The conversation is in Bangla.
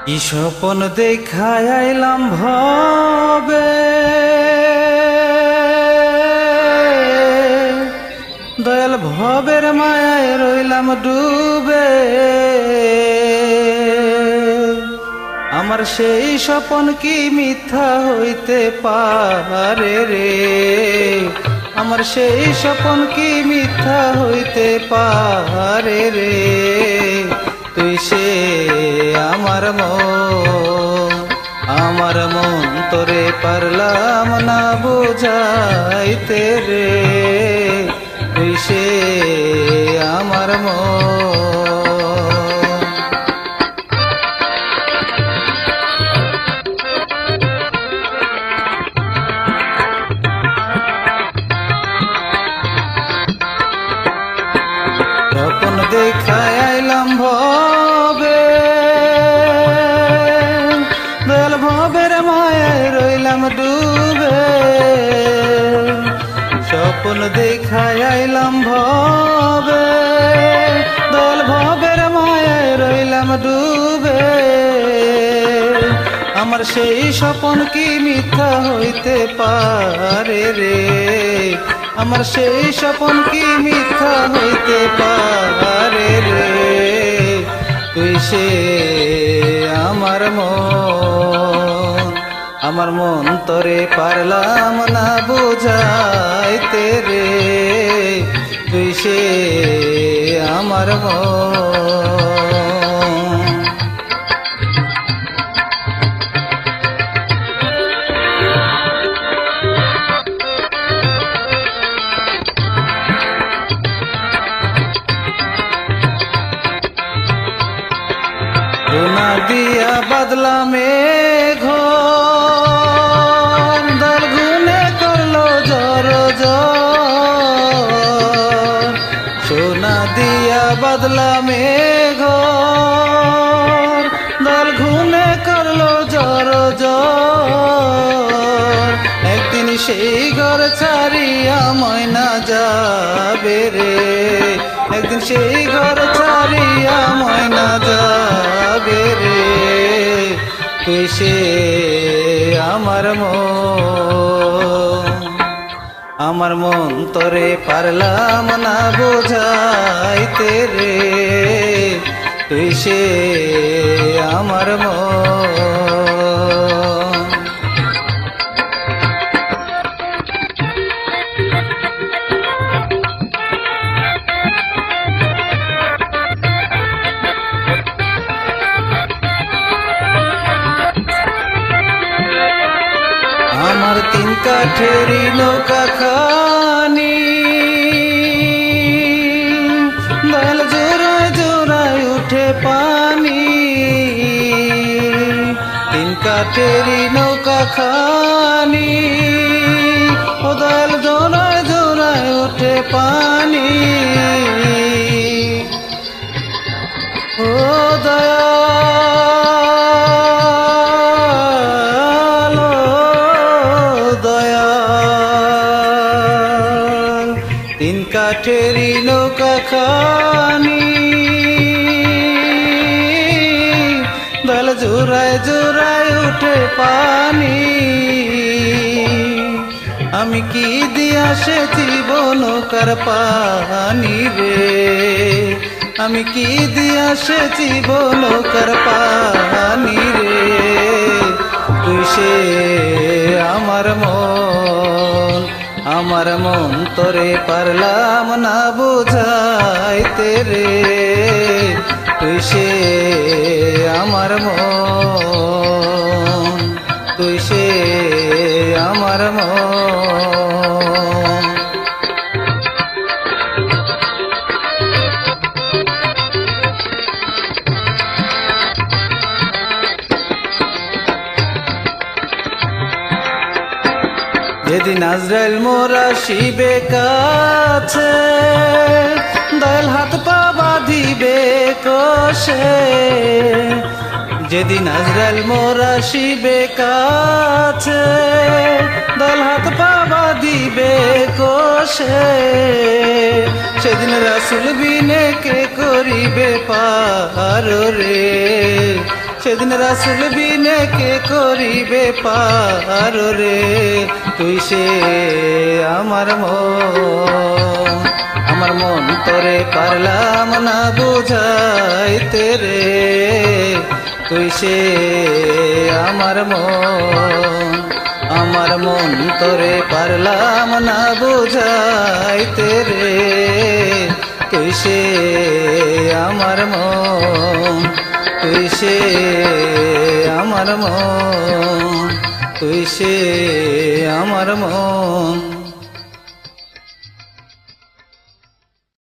কি স্বপন দেখায় আইলাম ভবে, দয়াল ভবের মায়ায় রইলাম ডুবে। আমার সেই স্বপন কি মিথ্যা হইতে পারে রে, আমার সেই স্বপন কি মিথ্যা হইতে পারে রে। তুই সে আমার মন তোরে পারলাম না বুঝাইতে রে। তুই সে আমার স্বপন দেখায় আইলাম ভবে, দয়াল ভবের মায়ায় রইলাম ডুবে। স্বপন দেখায় আইলাম ভবে, দয়াল ভবের মায়ায় রইলাম ডুবে। আমার সেই স্বপন কি মিথ্যা হইতে পারে রে, আমার সেই স্বপন কি মিথ্যা হইতে পারে রে। তুই সে আমার মন তোরে পারলাম না বুঝাইতে রে। তুই সে আমার সোনা দিয়া বাদলা মেঘ, দয়াল গুনে করলো ঝড় ঝড়। সোনা দিয়া বাদলা মেঘ, দয়াল গুনে করলো ঝড় ঝড়। একদিন সেই ঘর ছাড়িয়া ময়না যাবে রে, একদিন সেই ঘর ছাড়িয়া ময়না যাবে রে। তুই সে আমার মন তোরে পারলাম না বোঝাইতে রে। তুই সে আমার আমার তিন কাঠেরি নৌকা খানি, দয়াল জোড়ায় জোড়ায় উঠে পানি। তিন কাঠেরি নৌকা খানি, ও দয়াল জোড়ায় জোড়ায় উঠে পানি। ও দয়াল তিন কাঠেরি নৌকা খানি, দয়াল জোড়ায় জোড়ায় উঠে পানি। আমি কি দিয়া সেচিব নৌকার পানি রে, আমি কি দিয়া সেচিব নৌকার পানি রে। তুই সে আমার মন তোরে পারলাম না বুঝাইতে রে। তুই সে আমার তুই সে আমার যেদিন আজরাইল মোরা শিবে কাছে, দয়াল হাত পা বাঁধিবে কষে। যেদিন আজরাইল মোরা শিবে কাছে, দয়াল হাত পা বাঁধিবে কষে। সেদিন রাসূল বিনে কে করিবে পার রে, সেদিন রাসূল বিনে কে করিবে পার রে, তুই সে আমার মন তোরে পারলাম না বুঝাইতে রে, তুই সে আমার মন তোরে পারলাম না বুঝাইতে রে, তুই সে আমার তুই সে আমার তুই সে আমার